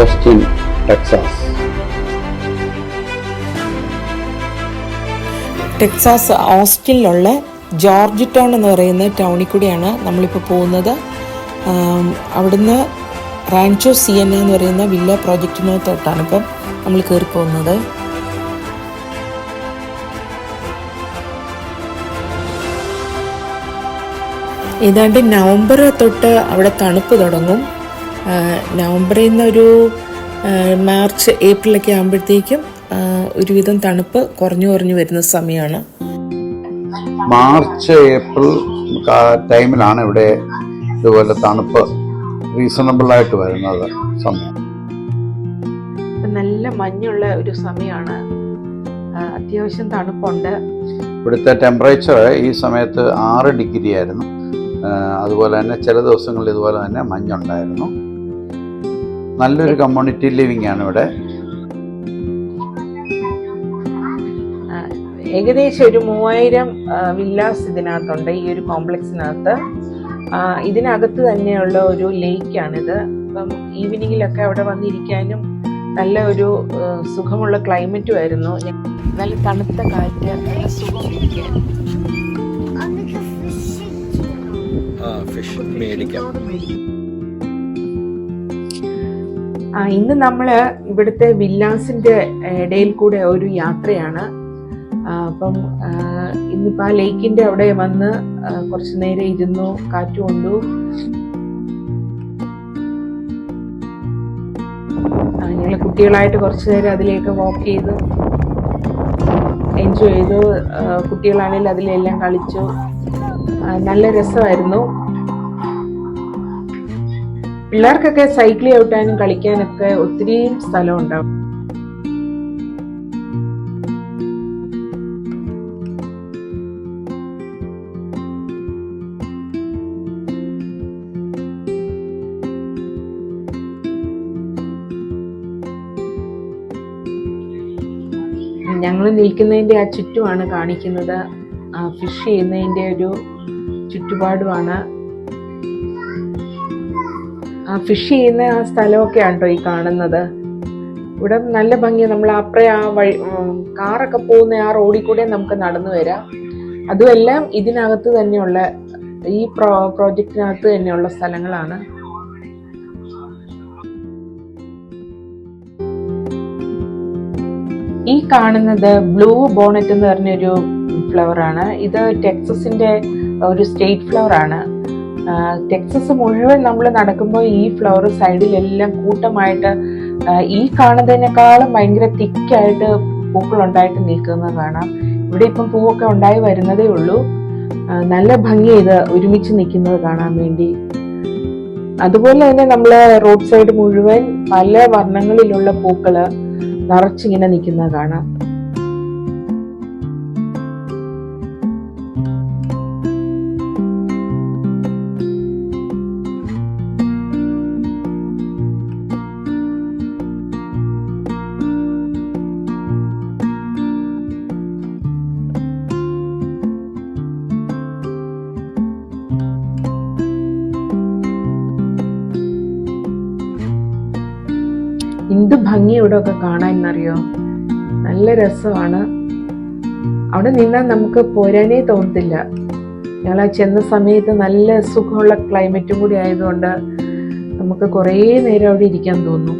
Austin, Texas. Texas ഓസ്റ്റിനിലുള്ള Georgetown എന്ന് പറയുന്ന ടൗണിൽ കൂടിയാണ് നമ്മളിപ്പോൾ പോകുന്നത്. അവിടുന്ന് റാൻചോ സിയന എന്ന് പറയുന്ന വില്ല പ്രോജക്റ്റിനകത്തോട്ടാണ് ഇപ്പം നമ്മൾ കയറി പോകുന്നത്. ഏതാണ്ട് നവംബർ തൊട്ട് അവിടെ തണുപ്പ് തുടങ്ങും. നവംബറിൽ നിന്നൊരു മാർച്ച് ഏപ്രിലൊക്കെ ആകുമ്പോഴത്തേക്കും ഒരുവിധം തണുപ്പ് കുറഞ്ഞു വരുന്ന സമയമാണ്. മാർച്ച് ഏപ്രിൽ ടൈമിലാണ് ഇവിടെ ഇതുപോലെ തണുപ്പ് റീസണബിളായിട്ട് വരുന്നത് സമയം. നല്ല മഞ്ഞുള്ള ഒരു സമയമാണ്, അത്യാവശ്യം തണുപ്പുണ്ട്. ഇവിടുത്തെ ടെമ്പറേച്ചർ ഈ സമയത്ത് 6 ഡിഗ്രി ആയിരുന്നു. അതുപോലെ തന്നെ ചില ദിവസങ്ങളിൽ ഇതുപോലെ തന്നെ മഞ്ഞുണ്ടായിരുന്നു. നല്ലൊരു കമ്മ്യൂണിറ്റി ലിവിംഗ് ആണ് ഇവിടെ. ഏകദേശം ഒരു 3000 വില്ലാസ് ഇതിനകത്തുണ്ട്, ഈ ഒരു കോംപ്ലക്സിനകത്ത്. ഇതിനകത്ത് തന്നെയുള്ള ഒരു ലേക്കാണിത്. അപ്പം ഈവനിങ്ങിലൊക്കെ അവിടെ വന്നിരിക്കാനും നല്ല ഒരു സുഖമുള്ള ക്ലൈമറ്റും ആയിരുന്നു. നല്ല തണുത്ത കാറ്റ്, നല്ല സുഖം ഇരിക്കാൻ. ഇന്ന് നമ്മള് ഇവിടുത്തെ വില്ലാസിന്റെ ഇടയിൽ കൂടെ ഒരു യാത്രയാണ്. അപ്പം ഇന്നിപ്പോൾ ആ ലേക്കിന്റെ അവിടെ വന്ന് കുറച്ചു നേരം ഇരുന്നു, കാറ്റ് കൊണ്ടു. ഞങ്ങൾ കുട്ടികളായിട്ട് കുറച്ചു നേരം അതിലേക്ക് വാക്ക് ചെയ്തു, എൻജോയ് ചെയ്തു. കുട്ടികളാണെങ്കിൽ അതിലെല്ലാം കളിച്ചു. നല്ല രസമായിരുന്നു. പിള്ളേർക്കൊക്കെ സൈക്കിൾ ചവിട്ടാനും കളിക്കാനൊക്കെ ഒത്തിരി സ്ഥലം ഉണ്ടാവും. ഞങ്ങൾ നിൽക്കുന്നതിൻ്റെ ആ ചുറ്റുമാണ് കാണിക്കുന്നത്. ഫിഷ് ചെയ്യുന്നതിൻ്റെ ഒരു ചുറ്റുപാടുമാണ്. ഫിഷ് ചെയ്യുന്ന ആ സ്ഥലമൊക്കെയാണ് കേട്ടോ ഈ കാണുന്നത്. ഇവിടെ നല്ല ഭംഗി. നമ്മൾ അപ്പുറം ആ വഴി കാറൊക്കെ പോകുന്ന ആ റോഡിൽ കൂടെ നമുക്ക് നടന്നു വരാം. അതുമെല്ലാം ഇതിനകത്ത് തന്നെയുള്ള, ഈ പ്രോജക്റ്റിനകത്ത് തന്നെയുള്ള സ്ഥലങ്ങളാണ്. ഈ കാണുന്നത് ബ്ലൂ ബോണറ്റ് എന്ന് പറഞ്ഞൊരു ഫ്ലവർ ആണ്. ഇത് ടെക്സസിന്റെ ഒരു സ്റ്റേറ്റ് ഫ്ലവർ ആണ്. ടെക്സസ് മുഴുവൻ നമ്മൾ നടക്കുമ്പോൾ ഈ ഫ്ലവർ സൈഡിലെല്ലാം കൂട്ടമായിട്ട് ഈ കാണുന്നതിനേക്കാളും ഭയങ്കര തിക്കായിട്ട് പൂക്കളുണ്ടായിട്ട് നിൽക്കുന്നത് കാണാം. ഇവിടെ ഇപ്പം പൂവൊക്കെ ഉണ്ടായി വരുന്നതേ ഉള്ളൂ. നല്ല ഭംഗി ഇത് ഒരുമിച്ച് നിൽക്കുന്നത് കാണാൻ വേണ്ടി. അതുപോലെ തന്നെ നമ്മള് റോഡ് സൈഡ് മുഴുവൻ പല വർണ്ണങ്ങളിലുള്ള പൂക്കള് നിറച്ചിങ്ങനെ നിൽക്കുന്നത് കാണാം. എന്ത് ഭംഗി ഇവിടെ ഒക്കെ കാണാൻ എന്നറിയോ, നല്ല രസമാണ്. അവിടെ നിന്നാൽ നമുക്ക് പോരാനേ തോന്നത്തില്ല. ഞങ്ങൾ ആ ചെന്ന സമയത്ത് നല്ല സുഖമുള്ള ക്ലൈമറ്റും കൂടി ആയതുകൊണ്ട് നമുക്ക് കുറേ നേരം അവിടെ ഇരിക്കാൻ തോന്നും.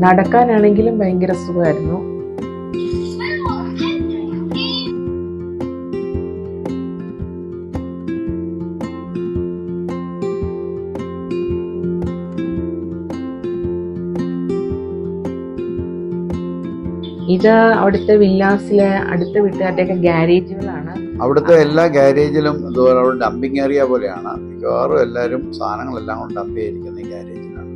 നടക്കാനാണെങ്കിലും ഭയങ്കര സുഖമായിരുന്നു. ഇത് അവിടുത്തെ വില്ലാസിലെ അടുത്ത വീട്ടുകാരുടെയൊക്കെ ഗാരേജുകളാണ്. അവിടുത്തെ എല്ലാ ഗാരേജിലും ഇതുപോലെ അവിടെ ഡംപിങ് ഏരിയ പോലെയാണ്. മിക്കവാറും എല്ലാവരും സാധനങ്ങളെല്ലാം കൊണ്ട് ഡംപ് ചെയ്തിരിക്കുന്ന ഈ ഗാരേജിലാണ്.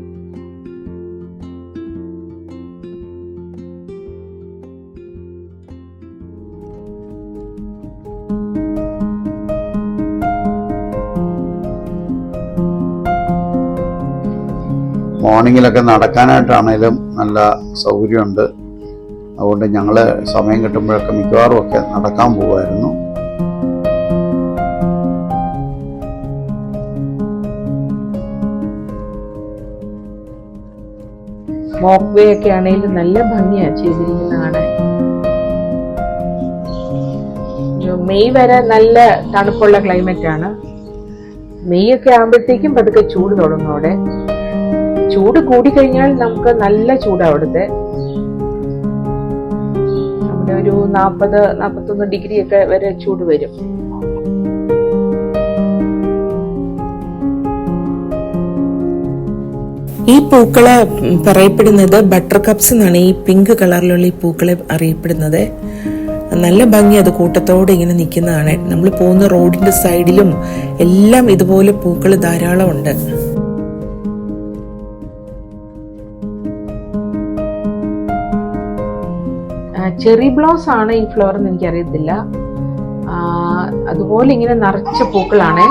മോർണിംഗിലൊക്കെ നടക്കാനായിട്ടാണേലും നല്ല സൗകര്യമുണ്ട്. അതുകൊണ്ട് ഞങ്ങൾ സമയം കിട്ടുമ്പോഴൊക്കെ മിക്കവാറും ഒക്കെ നടക്കാൻ പോകുമായിരുന്നു. വാക്ക് വേ ഒക്കെ ആണെങ്കിലും നല്ല ഭംഗിയാണ് ചെയ്തിരിക്കുന്നത് കാണാൻ. മെയ് വരെ നല്ല തണുപ്പുള്ള ക്ലൈമറ്റ് ആണ്. മെയ് ഒക്കെ ആകുമ്പോഴത്തേക്കും പതുക്കെ ചൂട് തുടങ്ങും. അവിടെ ചൂട് കൂടിക്കഴിഞ്ഞാൽ നമുക്ക് നല്ല ചൂടാണ് അവിടുത്തെ. അവിടെ ഒരു 40-41 ഡിഗ്രി ഒക്കെ വരെ ചൂട് വരും. ഈ പൂക്കളെ പറയപ്പെടുന്നത് ബട്ടർ കപ്സ് എന്നാണ്. ഈ പിങ്ക് കളറിലുള്ള ഈ പൂക്കളെ അറിയപ്പെടുന്നത്. നല്ല ഭംഗി, അത് കൂട്ടത്തോടെ ഇങ്ങനെ നിൽക്കുന്നതാണ്. നമ്മൾ പോകുന്ന റോഡിന്റെ സൈഡിലും എല്ലാം ഇതുപോലെ പൂക്കൾ ധാരാളം ഉണ്ട്. ചെറി ബ്ലോസ് ആണ് ഈ ഫ്ലവർ എന്ന് എനിക്കറിയത്തില്ല. അതുപോലെ ഇങ്ങനെ നിറച്ച പൂക്കളാണ്.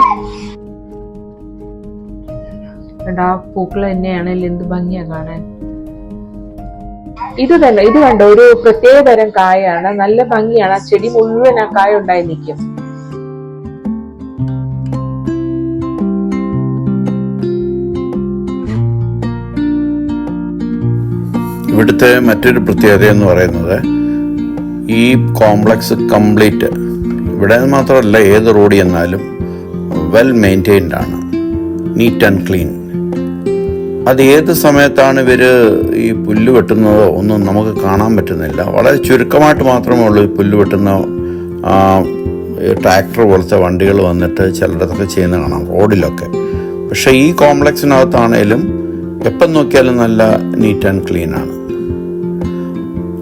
ആ പൂക്കൾ തന്നെയാണ്. എന്ത് ഭംഗിയാ കാണാൻ. ഇത് കണ്ടോ, ഒരു പ്രത്യേക തരം കായാണ്. നല്ല ഭംഗിയാണ്. ആ ചെടി മുഴുവൻ ആ കായ ഉണ്ടായി നിൽക്കും. ഇവിടുത്തെ മറ്റൊരു പ്രത്യേകത എന്ന് പറയുന്നത് ഈ കോംപ്ലക്സ് കംപ്ലീറ്റ്, ഇവിടെ മാത്രമല്ല ഏത് റോഡിൽ ചെന്നാലും വെൽ മെയിൻറ്റെയിൻഡ് ആണ്, നീറ്റ് ആൻഡ് ക്ലീൻ. അത് ഏത് സമയത്താണ് ഇവർ ഈ പുല്ല് വെട്ടുന്നതോ ഒന്നും നമുക്ക് കാണാൻ പറ്റുന്നില്ല. വളരെ ചുരുക്കമായിട്ട് മാത്രമേ ഉള്ളൂ ഈ പുല്ല് വെട്ടുന്ന ട്രാക്ടർ പോലത്തെ വണ്ടികൾ വന്നിട്ട് ചിലയിടത്തൊക്കെ ചെയ്യുന്ന കാണാം റോഡിലൊക്കെ. പക്ഷേ ഈ കോംപ്ലക്സിനകത്താണേലും എപ്പം നോക്കിയാലും നല്ല നീറ്റ് ആൻഡ് ക്ലീൻ ആണ്.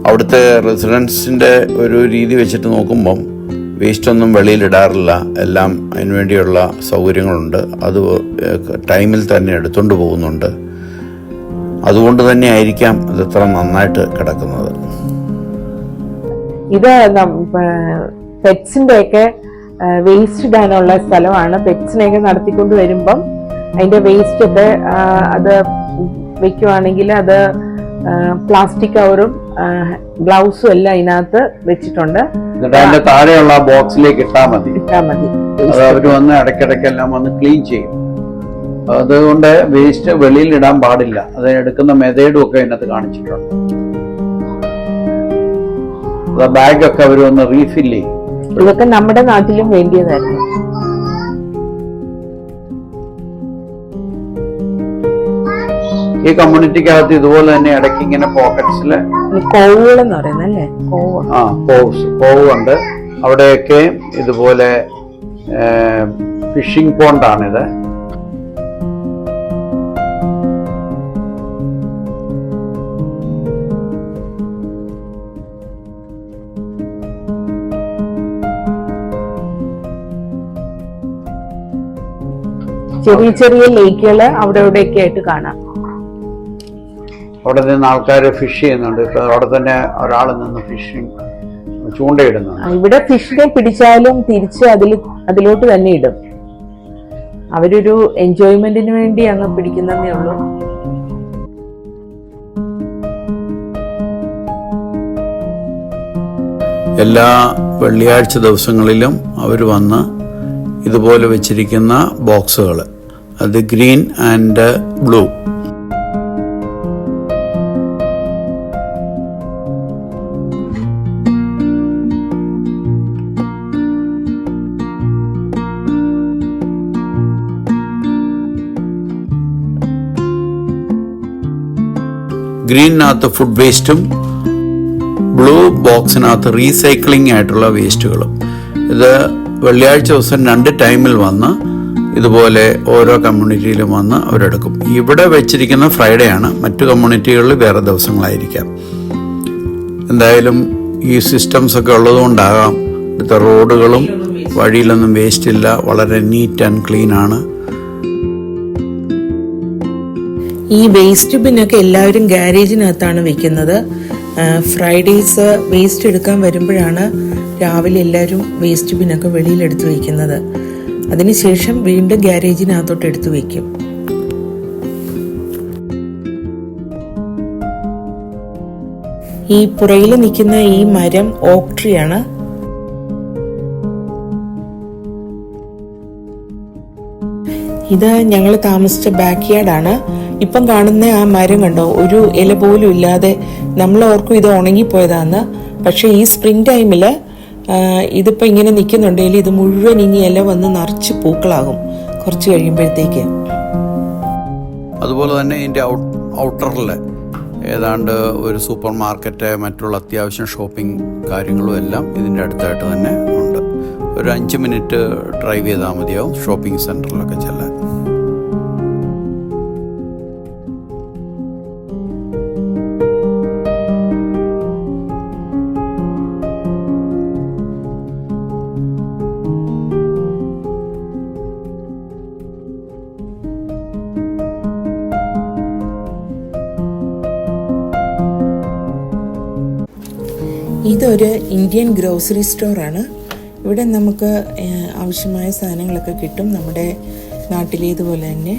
അവിടുത്തെ റെസിഡൻസിൻ്റെ ഒരു രീതി വെച്ചിട്ട് നോക്കുമ്പം വേസ്റ്റൊന്നും വെളിയിലിടാറില്ല. എല്ലാം അതിന് വേണ്ടിയുള്ള സൗകര്യങ്ങളുണ്ട്. അത് ടൈമിൽ തന്നെ എടുത്തുകൊണ്ട് പോകുന്നുണ്ട്. അതുകൊണ്ട് തന്നെ ആയിരിക്കാം ഇത് ഇത്ര നന്നായിട്ട് കിടക്കുന്നത്. ഇത് പെറ്റ്സിന്റെ ഒക്കെ വേസ്റ്റ് ഇടാനുള്ള സ്ഥലമാണ്. പെറ്റ്സിനെയൊക്കെ നടത്തിക്കൊണ്ട് വരുമ്പം അതിന്റെ വേസ്റ്റ് ഒക്കെ അത് വെക്കുവാണെങ്കിൽ അത് പ്ലാസ്റ്റിക് കവറും ഗ്ലൗസും എല്ലാം അതിനകത്ത് വെച്ചിട്ടുണ്ട്. അതിന്റെ താഴെയുള്ള ബോക്സിലേക്ക് ഇട്ടാൽ മതി. അത് അവർ വന്ന് ഇടയ്ക്കിടയ്ക്കെല്ലാം വന്ന് ക്ലീൻ ചെയ്യും. അതുകൊണ്ട് വേസ്റ്റ് വെളിയിൽ ഇടാൻ പാടില്ല. അത് എടുക്കുന്ന മെതേഡും ഒക്കെ അതിനകത്ത് കാണിച്ചിട്ടുണ്ട്. ബാഗൊക്കെ അവർ വന്ന് റീഫിൽ ചെയ്യും. ഇതൊക്കെ നമ്മുടെ നാട്ടിലും വേണ്ടിയതായിരുന്നു. ഈ കമ്മ്യൂണിറ്റിക്കകത്ത് ഇതുപോലെ തന്നെ ഇടയ്ക്ക് ഇങ്ങനെ പോക്കറ്റ്സില് കോവുകളെന്ന് പറയുന്നല്ലേ, കോവുണ്ട്. അവിടെയൊക്കെ ഇതുപോലെ ഫിഷിംഗ് പോണ്ടാണിത്. ചെറിയ ചെറിയ ലേക്കുകള് അവിടെ ഇവിടെയൊക്കെ ആയിട്ട് കാണാം. അവിടെ നിന്ന് ആൾക്കാർ ഫിഷ് ചെയ്യുന്നുണ്ട്. ഇപ്പൊ അവിടെ തന്നെ ഒരാൾ നിന്ന് ഫിഷിങ് ചൂണ്ടയിടുന്നുണ്ട്. ഇവിടെ ഫിഷിനെ പിടിച്ചാലും തിരിച്ച് അതിലോട്ട് തന്നെ ഇടും. അവരൊരു എൻജോയ്മെന്റിന് വേണ്ടി അങ്ങ് പിടിക്കുന്നതേ ഉള്ളൂ. എല്ലാ വെള്ളിയാഴ്ച ദിവസങ്ങളിലും അവർ വന്ന് ഇതുപോലെ വെച്ചിരിക്കുന്ന ബോക്സുകൾ, അത് ഗ്രീൻ ആൻഡ് ബ്ലൂ, ഗ്രീനിനകത്ത് ഫുഡ് വേസ്റ്റും ബ്ലൂ ബോക്സിനകത്ത് റീസൈക്ലിംഗ് ആയിട്ടുള്ള വേസ്റ്റുകളും. ഇത് വെള്ളിയാഴ്ച ദിവസം 2 ടൈമിൽ വന്ന് ഇതുപോലെ ഓരോ കമ്മ്യൂണിറ്റിയിലും വന്ന് അവരെടുക്കും. ഇവിടെ വെച്ചിരിക്കുന്ന ഫ്രൈഡേ ആണ്. മറ്റു കമ്മ്യൂണിറ്റികളിൽ വേറെ ദിവസങ്ങളായിരിക്കാം. എന്തായാലും ഈ സിസ്റ്റംസ് ഒക്കെ ഉള്ളതുകൊണ്ടാകാം ഇവിടുത്തെ റോഡുകളും വഴിയിലൊന്നും വേസ്റ്റ് ഇല്ല, വളരെ നീറ്റ് ആൻഡ് ക്ലീൻ ആണ്. ഈ വേസ്റ്റ് ബിന്നൊക്കെ എല്ലാവരും ഗാരേജിനകത്താണ് വെക്കുന്നത്. ഫ്രൈഡേസ് വേസ്റ്റ് എടുക്കാൻ വരുമ്പോഴാണ് രാവിലെ എല്ലാവരും വേസ്റ്റ് ബിന്നൊക്കെ വെളിയിലെടുത്ത് വയ്ക്കുന്നത്. അതിനുശേഷം വീണ്ടും ഗാരേജിനകത്തോട്ട് എടുത്തു വയ്ക്കും. ഈ പുറകിൽ നിൽക്കുന്ന ഈ മരം ഓക്ക് ട്രീ ആണ്. ഇത് ഞങ്ങൾ താമസിച്ച ബാക്ക് യാർഡാണ്. ഇപ്പം കാണുന്ന ആ മരം കണ്ടോ, ഒരു ഇല പോലും ഇല്ലാതെ. നമ്മൾ ഓർക്കും ഇത് ഉണങ്ങിപ്പോയതാന്ന്. പക്ഷെ ഈ സ്പ്രിംഗ് ടൈമില് ഇതിപ്പോ ഇങ്ങനെ നിൽക്കുന്നുണ്ടെങ്കിൽ ഇത് മുഴുവൻ ഇനി ഇല വന്ന് നിറച്ച് പൂക്കളാകും കുറച്ച് കഴിയുമ്പോഴത്തേക്ക്. അതുപോലെ തന്നെ ഇതിൻ്റെ ഔട്ടറിൽ ഏതാണ്ട് ഒരു സൂപ്പർ മാർക്കറ്റ്, മറ്റുള്ള അത്യാവശ്യം ഷോപ്പിംഗ് കാര്യങ്ങളും എല്ലാം ഇതിൻ്റെ അടുത്തായിട്ട് തന്നെ ഉണ്ട്. ഒരു 5 മിനിറ്റ് ഡ്രൈവ് ചെയ്താൽ മതിയാവും ഷോപ്പിംഗ് സെൻറ്ററിലൊക്കെ ചെല്ലാൻ. ഇതൊരു ഇന്ത്യൻ ഗ്രോസറി സ്റ്റോറാണ്. ഇവിടെ നമുക്ക് ആവശ്യമായ സാധനങ്ങളൊക്കെ കിട്ടും, നമ്മുടെ നാട്ടിലേതുപോലെ തന്നെ.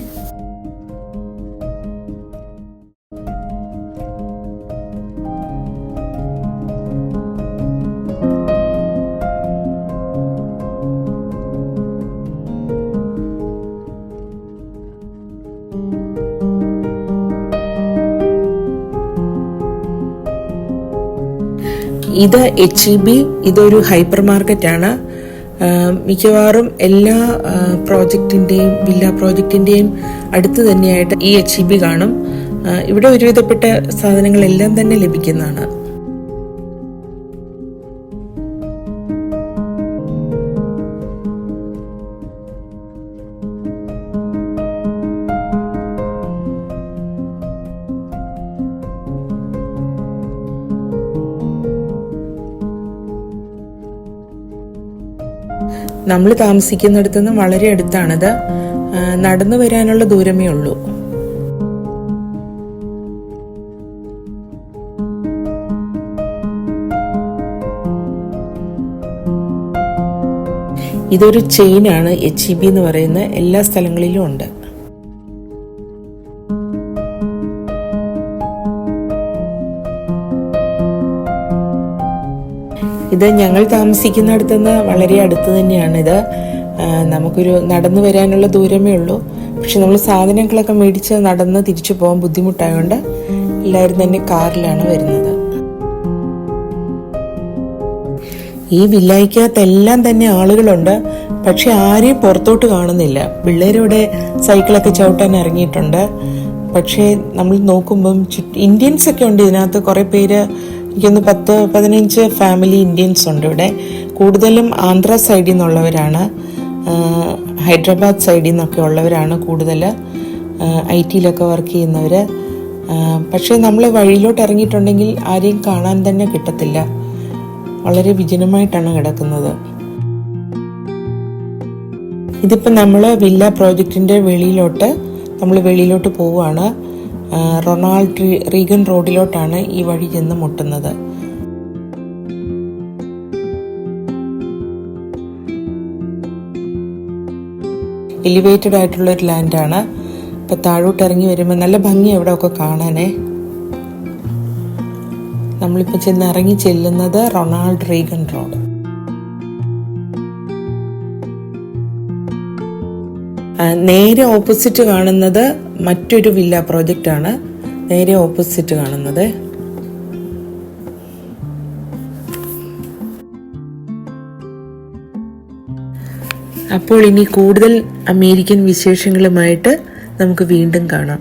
ഇത് HEB, ഇതൊരു ഹൈപ്പർ മാർക്കറ്റാണ്. മിക്കവാറും എല്ലാ പ്രോജക്റ്റിൻ്റെയും വില്ല പ്രോജക്റ്റിൻ്റെയും അടുത്ത് തന്നെയായിട്ട് ഈ HEB കാണും. ഇവിടെ ഒരുവിധപ്പെട്ട സാധനങ്ങളെല്ലാം തന്നെ ലഭിക്കുന്നതാണ്. നമ്മൾ താമസിക്കുന്നിടത്തു നിന്ന് വളരെ അടുത്താണിത്. നടന്നു വരാനുള്ള ദൂരമേ ഉള്ളൂ. ഇതൊരു ചെയിനാണ്, HEB എന്ന് പറയുന്ന എല്ലാ സ്ഥലങ്ങളിലും ഉണ്ട്. ഇത് ഞങ്ങൾ താമസിക്കുന്നിടത്തുനിന്ന് വളരെ അടുത്ത് തന്നെയാണിത്. നമുക്കൊരു നടന്നു വരാനുള്ള ദൂരമേ ഉള്ളൂ. പക്ഷെ നമ്മൾ സാധനങ്ങളൊക്കെ മേടിച്ച് നടന്ന് തിരിച്ചു പോകാൻ ബുദ്ധിമുട്ടായതുകൊണ്ട് എല്ലാവരും തന്നെ കാറിലാണ് വരുന്നത്. ഈ വില്ലായ്ക്കകത്തെല്ലാം തന്നെ ആളുകളുണ്ട്, പക്ഷെ ആരെയും പുറത്തോട്ട് കാണുന്നില്ല. പിള്ളേരിവിടെ സൈക്കിളൊക്കെ ചവിട്ടാൻ ഇറങ്ങിയിട്ടുണ്ട്. പക്ഷേ നമ്മൾ നോക്കുമ്പം ഇന്ത്യൻസ് ഒക്കെ ഉണ്ട് ഇതിനകത്ത്. കുറേ പേര്, എനിക്കൊന്ന് 10-15 ഫാമിലി ഇന്ത്യൻസ് ഉണ്ട് ഇവിടെ. കൂടുതലും ആന്ധ്ര സൈഡിൽ നിന്നുള്ളവരാണ്, ഹൈദരാബാദ് സൈഡിൽ നിന്നൊക്കെ ഉള്ളവരാണ് കൂടുതൽ. IT-ലൊക്കെ വർക്ക് ചെയ്യുന്നവർ. പക്ഷേ നമ്മൾ വഴിയിലോട്ട് ഇറങ്ങിയിട്ടുണ്ടെങ്കിൽ ആരെയും കാണാൻ തന്നെ കിട്ടത്തില്ല. വളരെ വിജനമായിട്ടാണ് കിടക്കുന്നത്. ഇതിപ്പോൾ നമ്മൾ വില്ല പ്രോജക്റ്റിൻ്റെ വെളിയിലോട്ട് പോവുകയാണ്. റൊണാൾഡ് റീഗൻ റോഡിലോട്ടാണ് ഈ വഴി ചെന്ന് മുട്ടുന്നത്. എലിവേറ്റഡ് ആയിട്ടുള്ള ഒരു ലാൻഡാണ്. ഇപ്പം താഴോട്ട് ഇറങ്ങി വരുമ്പോൾ നല്ല ഭംഗിയാണ് ഇവിടെ ഒക്കെ കാണാനേ. നമ്മളിപ്പോൾ ചെന്ന് ഇറങ്ങി ചെല്ലുന്നത് റൊണാൾഡ് റീഗൻ റോഡ്. നേരെ ഓപ്പോസിറ്റ് കാണുന്നത് മറ്റൊരു വില്ല പ്രോജക്റ്റ് ആണ്. നേരെ ഓപ്പോസിറ്റ് കാണുന്നത്. അപ്പോൾ ഇനി കൂടുതൽ അമേരിക്കൻ വിശേഷങ്ങളുമായിട്ട് നമുക്ക് വീണ്ടും കാണാം.